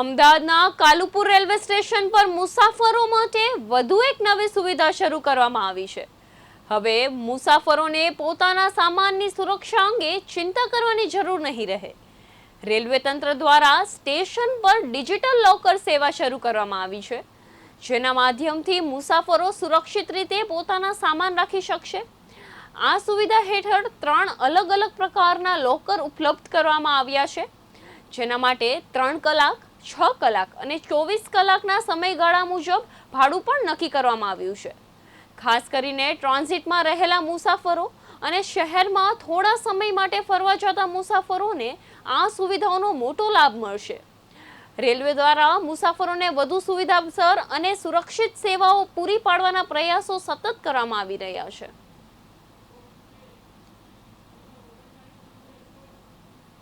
અમદાવાદના Kalupur railway station પર મુસાફરો માટે વધુ એક નવી સુવિધા શરૂ કરવામાં આવી છે। હવે મુસાફરોને પોતાના સામાનની સુરક્ષા અંગે ચિંતા કરવાની જરૂર નહીં રહે। રેલવે તંત્ર દ્વારા સ્ટેશન પર ડિજિટલ લોકર સેવા શરૂ કરવામાં આવી છે, જેના માધ્યમથી મુસાફરો સુરક્ષિત રીતે પોતાના સામાન રાખી શકશે। આ સુવિધા હેઠળ 3 અલગ અલગ પ્રકારના લોકર ઉપલબ્ધ કરવામાં આવ્યા છે, જેના માટે 3 કલાક, 6 કલાક અને 24 કલાકના સમયગાળા મુજબ ભાડું પણ નક્કી કરવામાં આવ્યું છે। ખાસ કરીને ટ્રાન્ઝિટમાં રહેલા મુસાફરો અને શહેરમાં થોડા સમય માટે ફરવા જતા મુસાફરોને આ સુવિધાઓનો મોટો લાભ મળશે। રેલવે દ્વારા મુસાફરોને વધુ સુવિધાસર અને સુરક્ષિત સેવાઓ પૂરી પાડવાના પ્રયાસો સતત કરવામાં આવી રહ્યા છે।